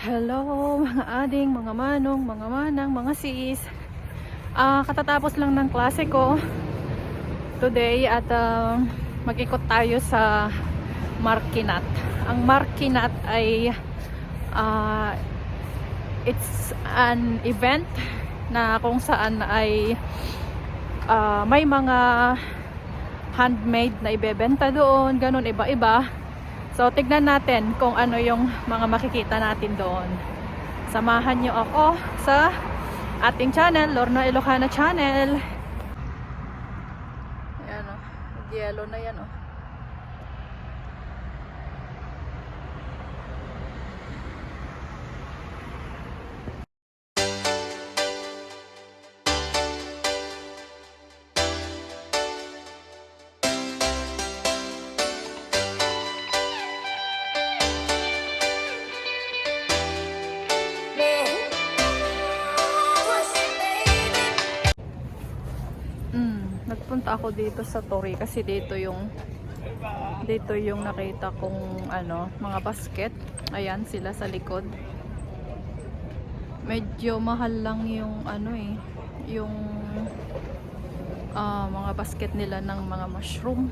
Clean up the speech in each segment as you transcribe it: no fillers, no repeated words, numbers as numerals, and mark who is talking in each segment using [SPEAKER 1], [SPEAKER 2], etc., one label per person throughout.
[SPEAKER 1] Hello mga ading, mga manong, mga manang, mga sis. Katatapos lang ng klase ko today at mag-ikot tayo sa Marquinat. Ang Marquinat ay it's an event na kung saan ay may mga handmade na ibebenta doon, ganun iba-iba. So, tignan natin kung ano yung mga makikita natin doon. Samahan nyo ako sa ating channel, Lorna Ilocana Channel. Ayan o, yellow na yan o. Nagpunta ako dito sa Torre kasi dito yung nakita kong mga basket. Ayan sila sa likod. Medyo mahal lang yung yung mga basket nila ng mga mushroom.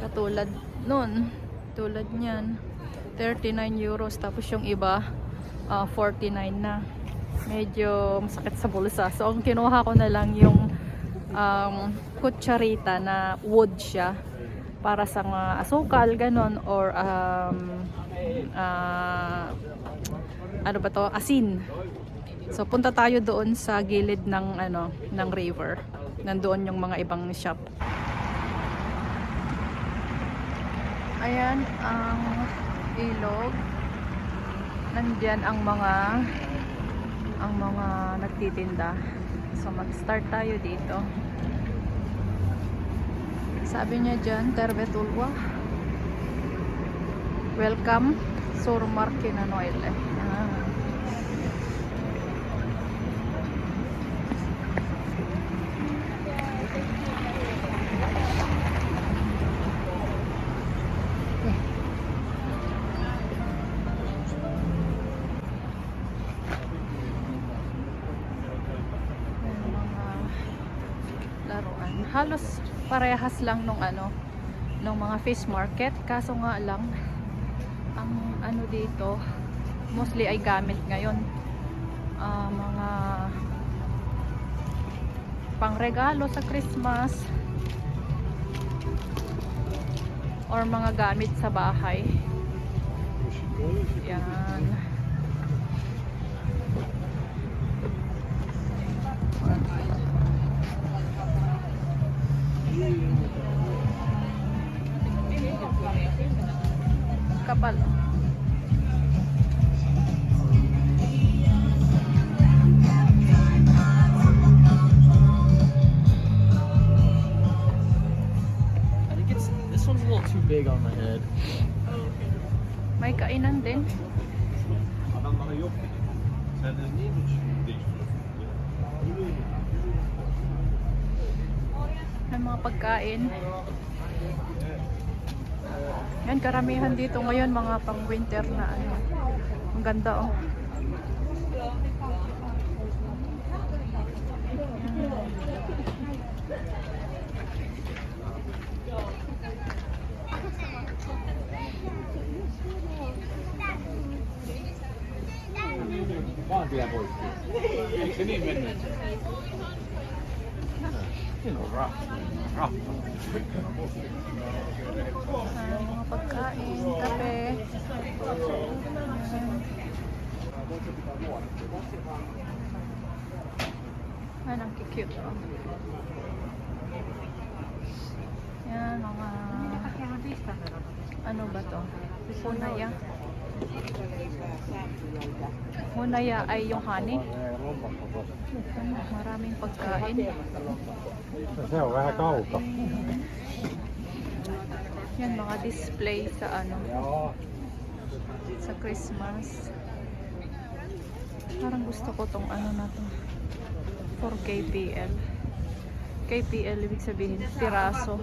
[SPEAKER 1] Katulad nun, tulad niyan 39 euros, tapos yung iba 49 na. Medyo masakit sa bulsa. So, ang kinuha ko na lang yung kutsarita na wood siya para sa mga asukal, ganon, or ano ba to? Asin. So, punta tayo doon sa gilid ng river. Nandoon yung mga ibang shop. Ayan ang ilog. Nandiyan ang mga nagtitinda. So mag-start tayo dito. Sabi niya dyan, Terbetulwa. Welcome sur Marquinanoile. Laruan. Halos parehas lang nung mga fish market, kaso nga lang ang dito mostly ay gamit ngayon, mga pangregalo sa Christmas or mga gamit sa bahay. Yan. Kapal.
[SPEAKER 2] This one's a little too big on my head.
[SPEAKER 1] May kainan din. May mga pagkain. Yan, karamihan dito ngayon mga pang winter na ang ganda oh. Mga pagkain, kape. Ayan, ang cute oh. Yan, mga ano ba to? Hunaya. Hunaya ay yung honey. Maraming pagkain.
[SPEAKER 3] Se on vähän kauka.
[SPEAKER 1] Yan, mga display sa sa Christmas. Parang gusto ko tong na to. For KPL. KPL ibig sabihin piraso.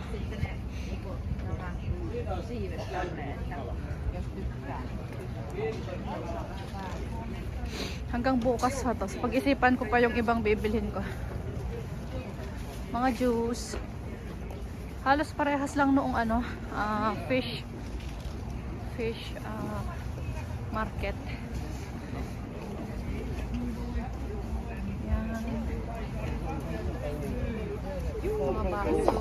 [SPEAKER 1] siivet tänne, että jos tykkää. Hanggang bukas ha to. So, pag-isipan ko pa yung ibang bibilhin ko. Mga juice. Halos parehas lang noong ano, fish market. Yan. Mga baso.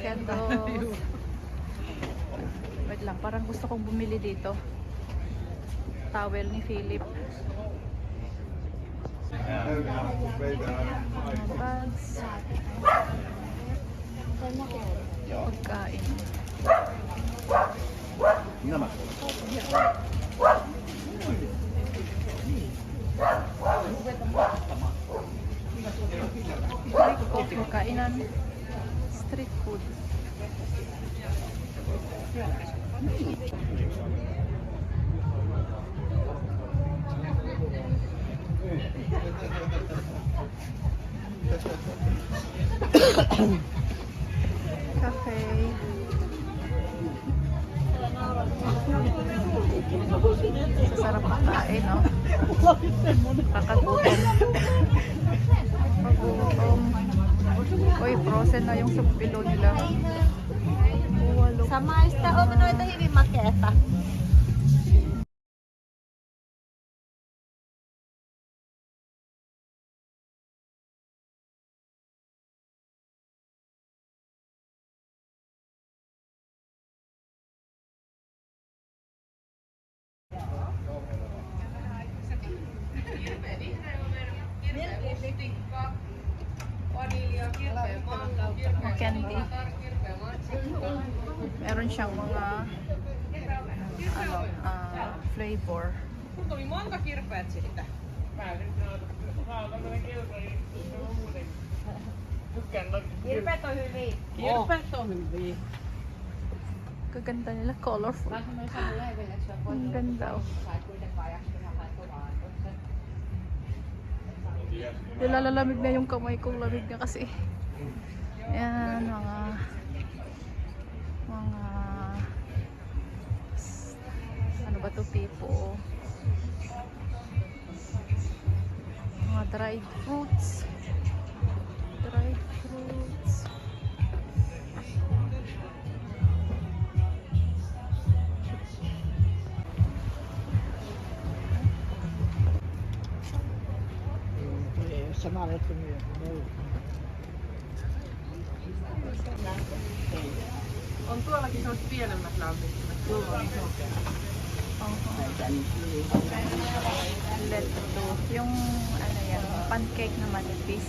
[SPEAKER 1] Candles. Wait lang, parang gusto kong bumili dito. Towel ni Philip. Mga bags. Pagkain. Kainan. Street food. Cafe. Sarap pagkain, no? Kakagutom. Pagutom. Uy, frozen na yung supilo nila.
[SPEAKER 4] Sama esta o mano ito hindi maketa.
[SPEAKER 1] Candy. Meron siyang mga flavor.
[SPEAKER 5] Tuli monta kirpeät siitä.
[SPEAKER 4] Kirpeet on hyviä.
[SPEAKER 5] Kirpeät on hyviä.
[SPEAKER 1] Kaganda nila, colorful. Ang ganda, oh. Nilalalamig na yung kamay kong lamig na kasi. Yan, mga ano ba to, tipo? Mga dried fruits. Dried fruits.
[SPEAKER 5] Samalla kuin on tuollakin sellaiset pienemmät lämpimät. Tuolla on isompia.
[SPEAKER 1] Letto. Yung ano yan, pancake na manipis.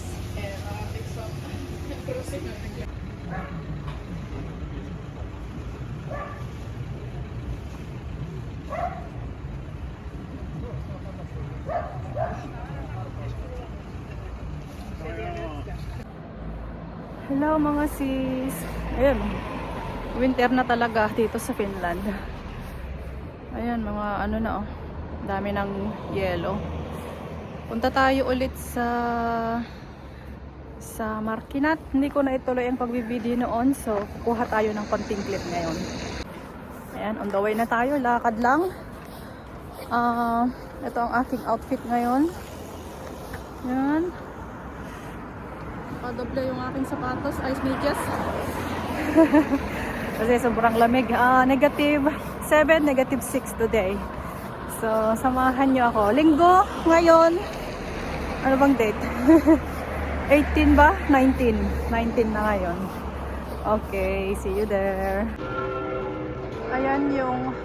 [SPEAKER 1] Hello mga sis. Ayun. Winter na talaga dito sa Finland. Ayan, mga ano na oh. Dami ng yellow. Punta tayo ulit sa Markinat. Hindi ko na ituloy ang pagbibideo noon. So, kukuha tayo ng konting clip ngayon. Ayan, on the way na tayo. Lakad lang. Ito ang aking outfit ngayon. Ayan. Nakadoble yung aking sapatos. Ice medyas. Kasi sobrang lamig. Negative 7, negative 6 today. So, samahan nyo ako. Linggo, ngayon. Ano bang date? 18 ba? 19. 19 na ngayon. Okay, see you there. Ayan yung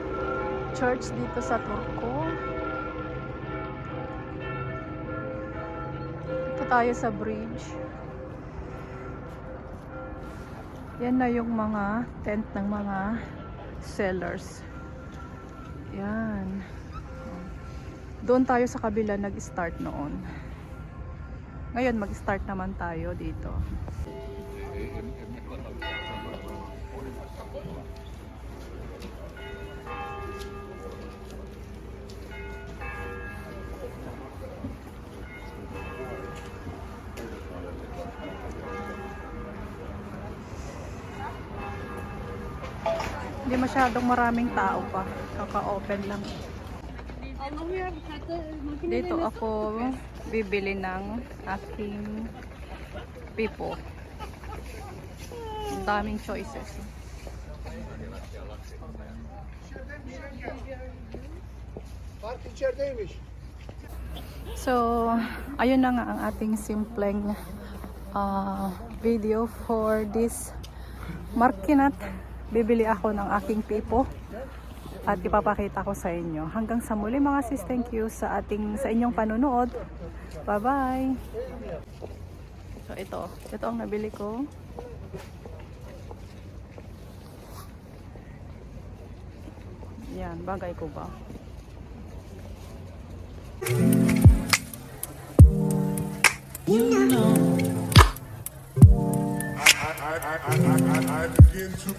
[SPEAKER 1] church dito sa Turku. Ito tayo sa bridge. Yan na yung mga tent ng mga sellers. Yan. Doon tayo sa kabila nag-start noon. Ngayon mag-start naman tayo dito. Hindi masyadong maraming tao pa. Kaka-open lang. Dito ako bibili ng aking pipo. Ang daming choices.
[SPEAKER 3] Park içerideymiş.
[SPEAKER 1] So, ayun na nga ang ating simpleng video for this Markinat. Bibili ako ng aking pipo at ipapakita ko sa inyo. Hanggang sa muli mga sis, thank you sa inyong panunood. Bye-bye! So, ito ang nabili ko. Yan, bagay ko ba?
[SPEAKER 6] I begin to